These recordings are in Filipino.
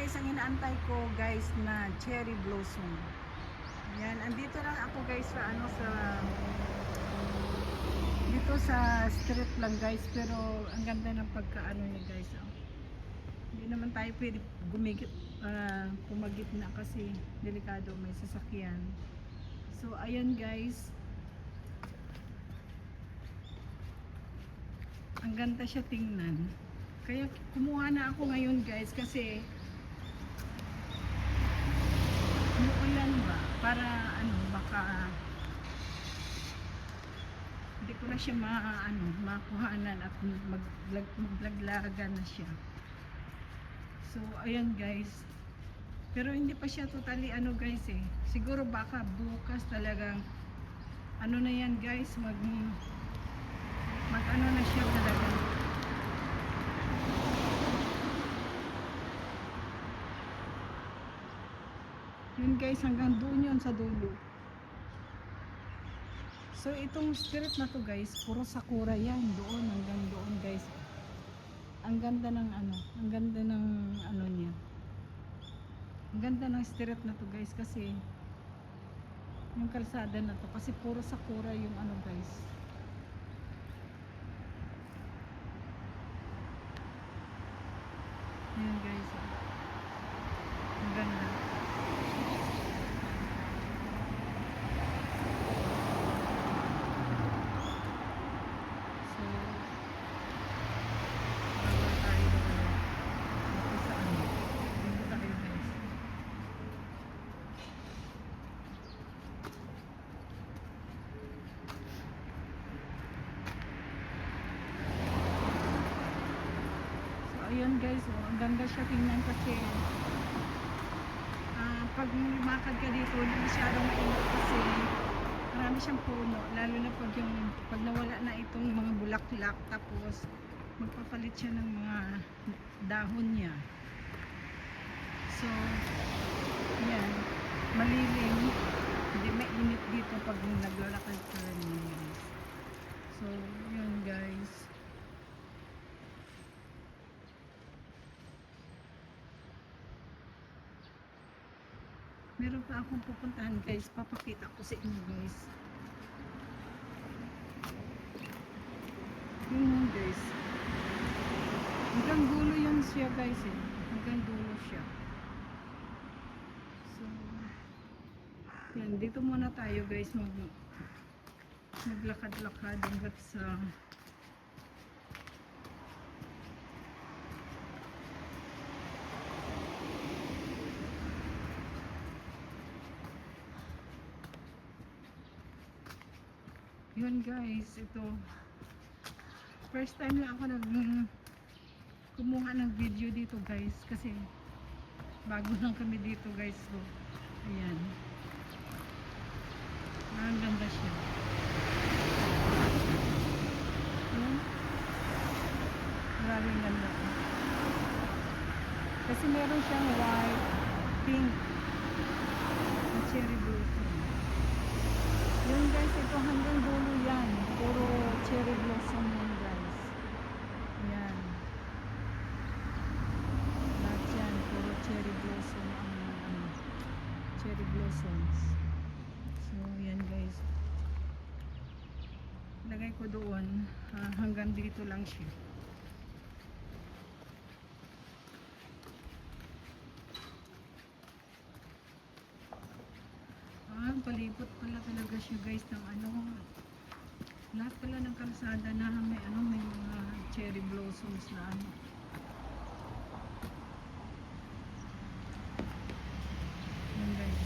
guys ang inaantay ko guys na cherry blossom. Yan, andito lang ako guys sa dito sa street lang guys, pero ang ganda ng pagkaano niya guys. Oh. Hindi naman tayo pwede pumagit na kasi delikado, may sasakyan. So ayan guys. Ang ganda siya tingnan. Kaya kumuha na ako ngayon guys kasi umuulan ba para baka hindi ko na siya makuhanan at maglaglagan na siya. So ayan guys, pero hindi pa siya totally guys siguro baka bukas talagang na yan guys, mag na siya talaga. Yun guys, hanggang doon yun sa dulo. So itong street na to guys, puro sakura yan, doon hanggang doon guys. Ang ganda ng ang ganda ng niya. Ang ganda ng street na to guys kasi yung kalsada na to kasi puro sakura yung guys. Ayan guys. Ang ganda. Ayun guys, ang ganda siya tingnan kasi pag lumakad ka dito hindi masyadong mainit kasi marami siyang puno, lalo na pag nawala na itong mga bulaklak, tapos magpapalit siya ng mga dahon niya. So yan, malilim, hindi mainit dito pag naglalakad ka rin guys. So yun guys. Meron pa akong pupuntahan guys, papakita ko sa inyo guys. Yun guys, hanggang dulo yan siya guys hanggang dulo siya. So yan, dito muna tayo guys, maglakad-lakad hanggat sa yun guys. Ito first time lang ako kumuha ng video dito guys kasi bago lang kami dito guys. So ayan, ang ganda siya. Ayan, maraming ganda kasi meron siyang white, pink at cherry blossom. Yun guys, ito hanggang dulo yan. Puro cherry blossom yan guys. Yan. Lahat yan, puro cherry blossom cherry blossoms. So yan guys. Lagay ko doon. Hanggang dito lang siya. Palibot pala talaga siya guys ng lahat pala ng kalsada na may mga cherry blossoms na yan guys.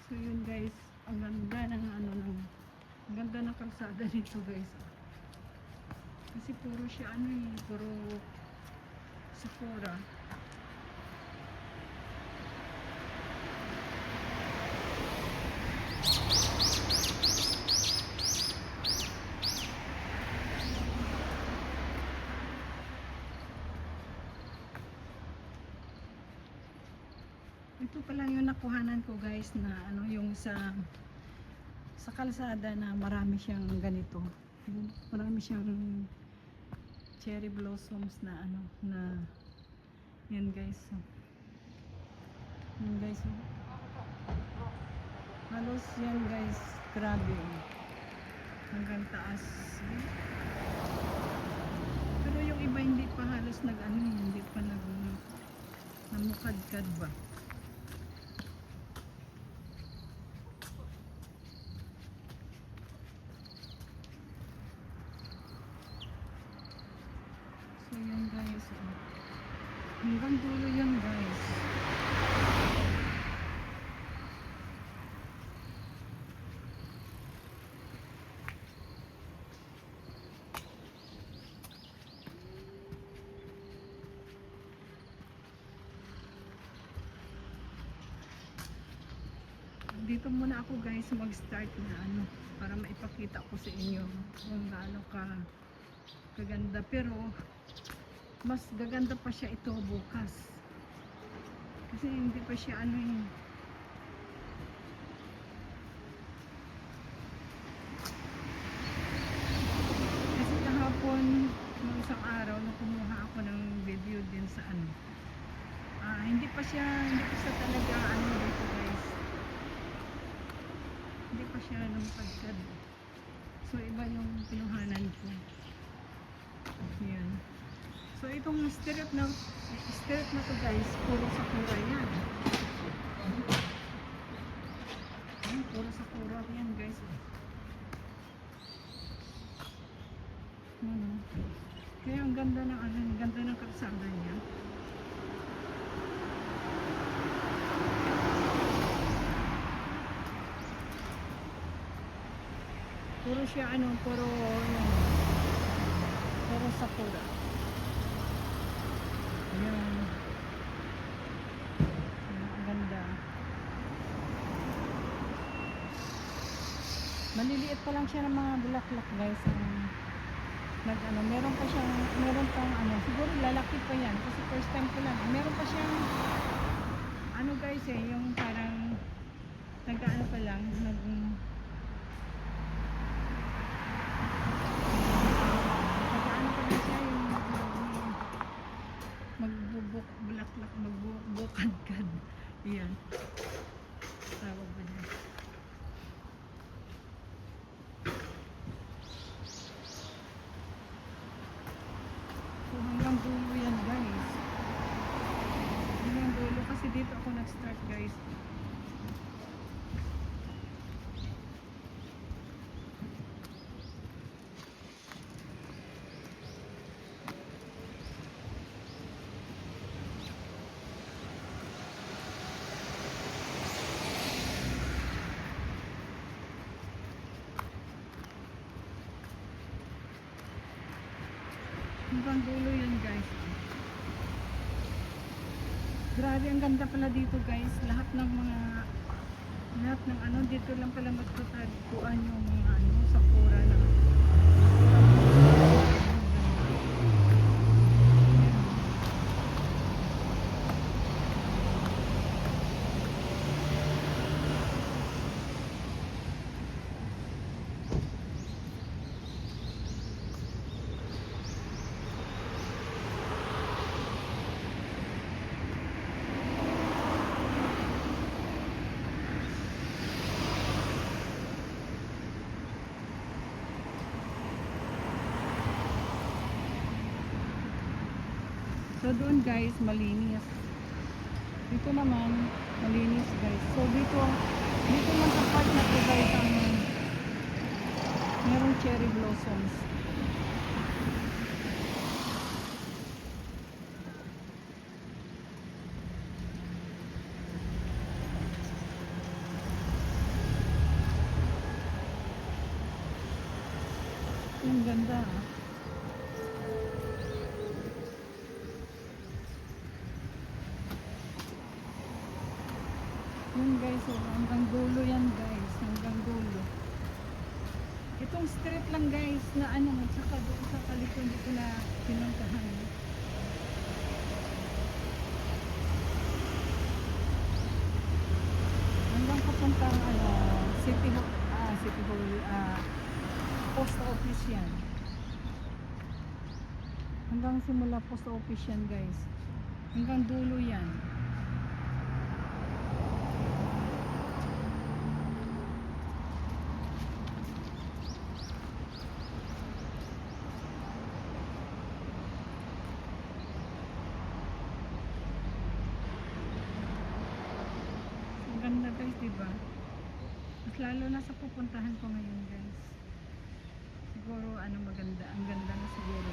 So yun guys, ang ganda ng ang ganda ng kalsada dito guys. Kasi puro siya puro sakura. Ito pa lang yung nakuhanan ko guys na ano yung sa kalsada na marami siyang ganito. Marami siyang cherry blossoms na ano na yan guys. So, yan guys. So, halos yan guys. Grabe. Oh. Hanggang taas. Pero yung iba hindi pa halos nag-ano, hindi pa namukadkad ba. So yan guys. Oh. Hanggang dulo yan guys. Dito muna ako guys mag-start na ano para maipakita ko sa inyo kung gaano kaganda, pero mas gaganda pa siya ito bukas kasi hindi pa siya ano yung kasi kahapon ng isang araw na kumuha ako ng video din sa ano hindi pa siya talaga ano dito guys, hindi pa siya nampadkad. So iba yung pinuhanan ko. Yan. So itong strip na to guys, puro sakura yan. Yan, puro sakura yan guys. Kaya ang ganda ng ano, ang ganda ng kalsada niya. Puro siya ano, puro sakura. Ayan. Ang ganda. Maliliit pa lang siya ng mga bulaklak guys. Meron pang ano, siguro lalaki pa yan kasi first time ko lang. Meron pa siyang ano guys yung parang nagkaano pa lang, magbubukadkad. Iyan. Tawag ba niya? So hanggang dulo yan guys. Hanggang dulo kasi dito ako nag-start guys. Hanggang dulo yan guys. Grabe ang ganda pala dito guys. Lahat ng ano dito lang pala magtatagpuan yung mga ano sakura na so doon guys malinis, dito naman malinis guys. So dito man sa part na to guys merong cherry blossoms. Ang ganda yun guys, so hanggang dulo yan guys, hanggang dulo. Itong street lang guys na ano, saka doon sa kalikon dito na pinuntahan. papuntang ano, City Hall, post office yan. Hanggang simula post office yan guys. Hanggang dulo yan. Ang ganda guys, diba? Mas lalo na sa pupuntahan ko ngayon guys. Siguro ano maganda, ang ganda na siguro.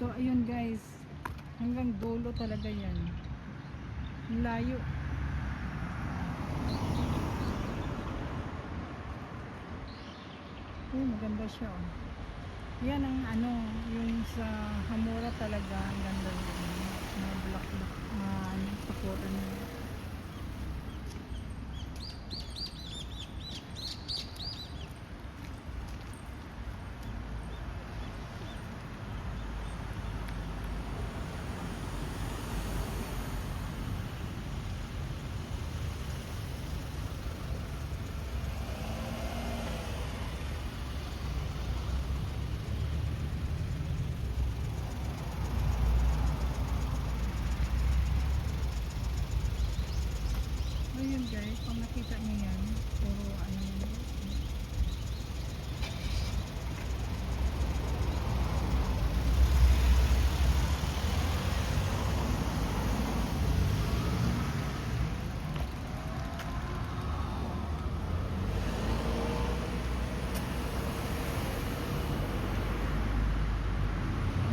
So ayun guys, hanggang dulo talaga yan. Layo. Maganda siya oh. Yan ang ano, yung sa Hamura talaga, ang ganda yun. Mga bulak-bulak, mga pakuran na. Ayun guys, kung nakita niyo yan, puro ano yan.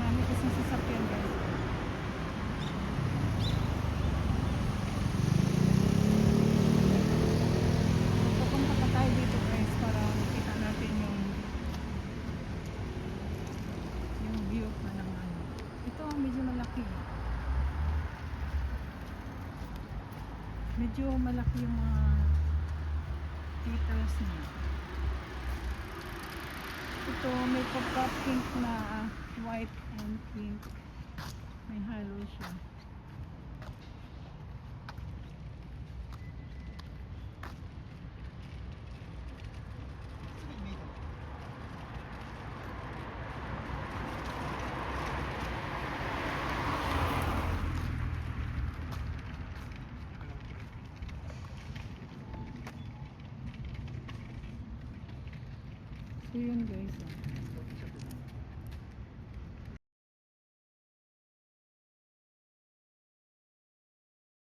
Marami kasing sasakyan guys. Pupunta pa tayo dito guys para makita natin yung view pa ng ano. Ito medyo malaki. Medyo malaki yung mga details niya. Ito may pagka-pink na white and pink. May halo siya. So yun guys.